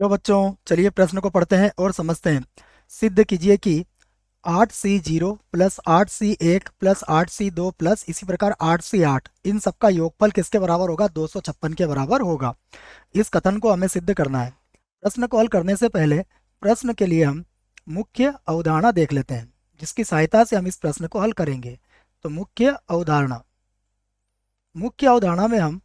तो बच्चों चलिए प्रश्न को पढ़ते हैं और समझते हैं। सिद्ध कीजिए कि 8C0 plus 8C1 plus 8C2 plus इसी प्रकार 8C8 इन सबका योगफल किसके बराबर होगा? 256 के बराबर होगा। इस कथन को हमें सिद्ध करना है। प्रश्न को हल करने से पहले प्रश्न के लिए हम मुख्य अवधारणा देख लेते हैं, जिसकी सहायता से हम इस प्रश्न को हल करेंगे। तो मुख्य अवधारणा में हम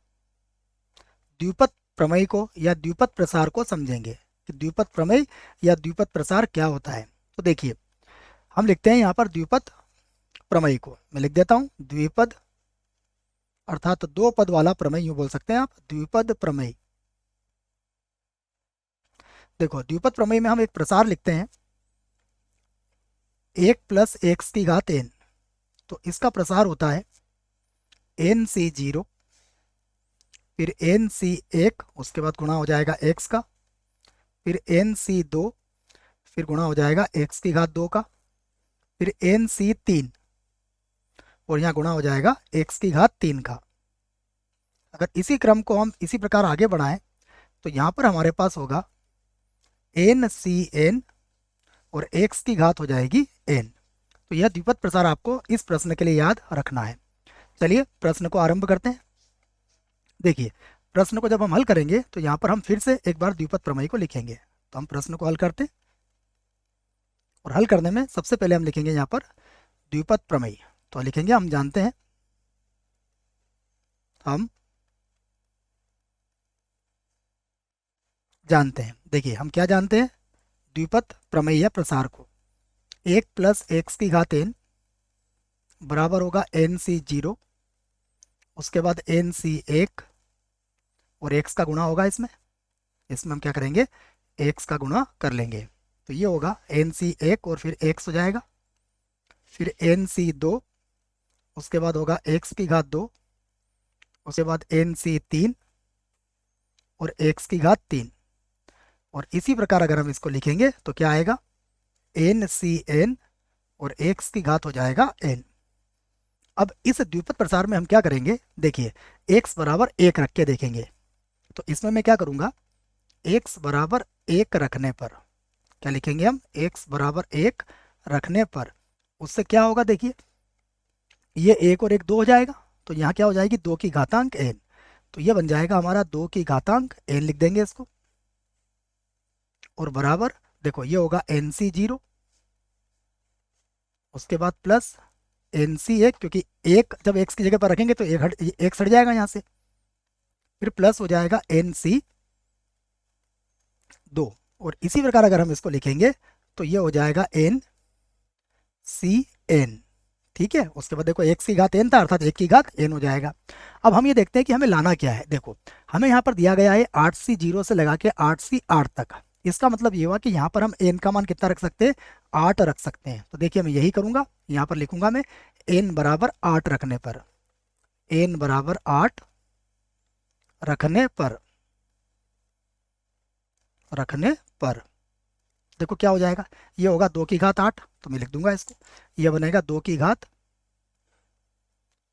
द्विपद प्रमेय को या द्विपद प्रसार को समझेंगे कि द्विपद प्रमेय या द्विपद प्रसार क्या होता है। तो देखिए, हम लिखते हैं यहाँ पर द्विपद प्रमेय को मैं लिख देता हूँ द्विपद, अर्थात दो पद वाला प्रमेय, यूं बोल सकते हैं आप द्विपद प्रमेय। देखो, द्विपद प्रमेय में हम एक प्रसार लिखते हैं 1 प्लस एक्स की घात n। तो इसका प्रसार होता है NC0 फिर NC1, उसके बाद गुणा हो जाएगा x का, फिर NC2 फिर गुणा हो जाएगा x की घात 2 का, फिर NC3 और यहाँ गुणा हो जाएगा x की घात 3 का। अगर इसी क्रम को हम इसी प्रकार आगे बढ़ाएं तो यहाँ पर हमारे पास होगा NCn और x की घात हो जाएगी n। तो यह द्विपद प्रसार आपको इस प्रश्न के लिए याद रखना है। चलिए प्रश्न को आरंभ करते हैं। देखिए, प्रश्न को जब हम हल करेंगे तो यहाँ पर हम फिर से एक बार द्विपद प्रमेय को लिखेंगे। तो हम प्रश्न को हल करते हैं और हल करने में सबसे पहले हम लिखेंगे यहाँ पर द्विपद प्रमेय। तो लिखेंगे हम जानते हैं देखिए हम क्या जानते हैं द्विपद प्रमेय या प्रसार को। 1 प्लस एक्स की घात n बराबर होगा NC0, उसके बाद NC1 और x का गुणा होगा इसमें हम क्या करेंगे x का गुणा कर लेंगे। तो ये होगा NC1 और फिर x हो जाएगा, फिर NC2 उसके बाद होगा x की घात 2, उसके बाद NC3 और x की घात 3। और इसी प्रकार अगर हम इसको लिखेंगे तो क्या आएगा NCn और x की घात हो जाएगा n। अब इस द्विपद प्रसार में हम क्या करेंगे, देखिए x बराबर 1 रख के देखेंगे। तो इसमें मैं क्या करूंगा, x बराबर 1 रखने पर क्या लिखेंगे हम, x बराबर 1 रखने पर उससे क्या होगा, देखिए ये 1 और 1 2 हो जाएगा। तो यहाँ क्या हो जाएगी 2 की घातांक n। तो ये बन जाएगा हमारा 2 की घातांक n, लिख देंगे इसको, और बराबर देखो ये होगा NC0, उसके बाद प्लस NC1, क्योंकि एक जब x की जगह पर रखेंगे तो एक हट जाएगा यहाँ से, फिर प्लस हो जाएगा NC2। और इसी प्रकार अगर हम इसको लिखेंगे तो ये हो जाएगा NCn। ठीक है, उसके बाद देखो x की घात n था, अर्थात 1 की घात n हो जाएगा। अब हम ये देखते हैं कि हमें लाना क्या है। देखो हमें यहाँ पर दिया गया है 8C0 से लगा के 8C8 तक। इसका मतलब ये हुआ कि यहाँ पर हम n का मान कितना रख सकते हैं, 8 रख सकते हैं। तो देखिए मैं यही करूंगा, यहाँ पर लिखूंगा मैं n बराबर 8 रखने पर, n बराबर 8 रखने पर देखो क्या हो जाएगा, ये होगा 2 की घात 8, तो मैं लिख दूंगा इसको, ये बनेगा 2 की घात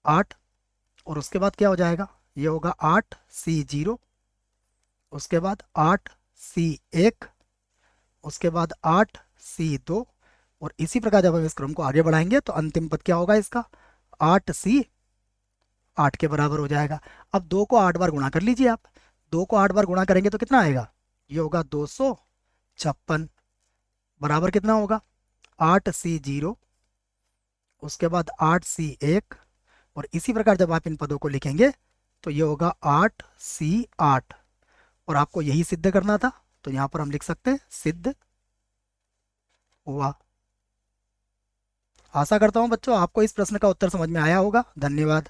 8। और उसके बाद क्या हो जाएगा, ये होगा 8C0, उसके बाद 8C1, उसके बाद 8C2। और इसी प्रकार जब हम इस क्रम को आगे बढ़ाएंगे तो अंतिम पद क्या होगा इसका, 8C8 के बराबर हो जाएगा। अब 2 को 8 बार गुणा कर लीजिए आप, 2 को 8 बार गुणा करेंगे तो कितना आएगा, ये होगा 256, बराबर कितना होगा 8C0, उसके बाद 8C1। और इसी प्रकार जब आप इन पदों को लिखेंगे तो ये होगा 8C8। और आपको यही सिद्ध करना था, तो यहाँ पर हम लिख सकते हैं सिद्ध हुआ। आशा करता हूँ बच्चों आपको इस प्रश्न का उत्तर समझ में आया होगा। धन्यवाद।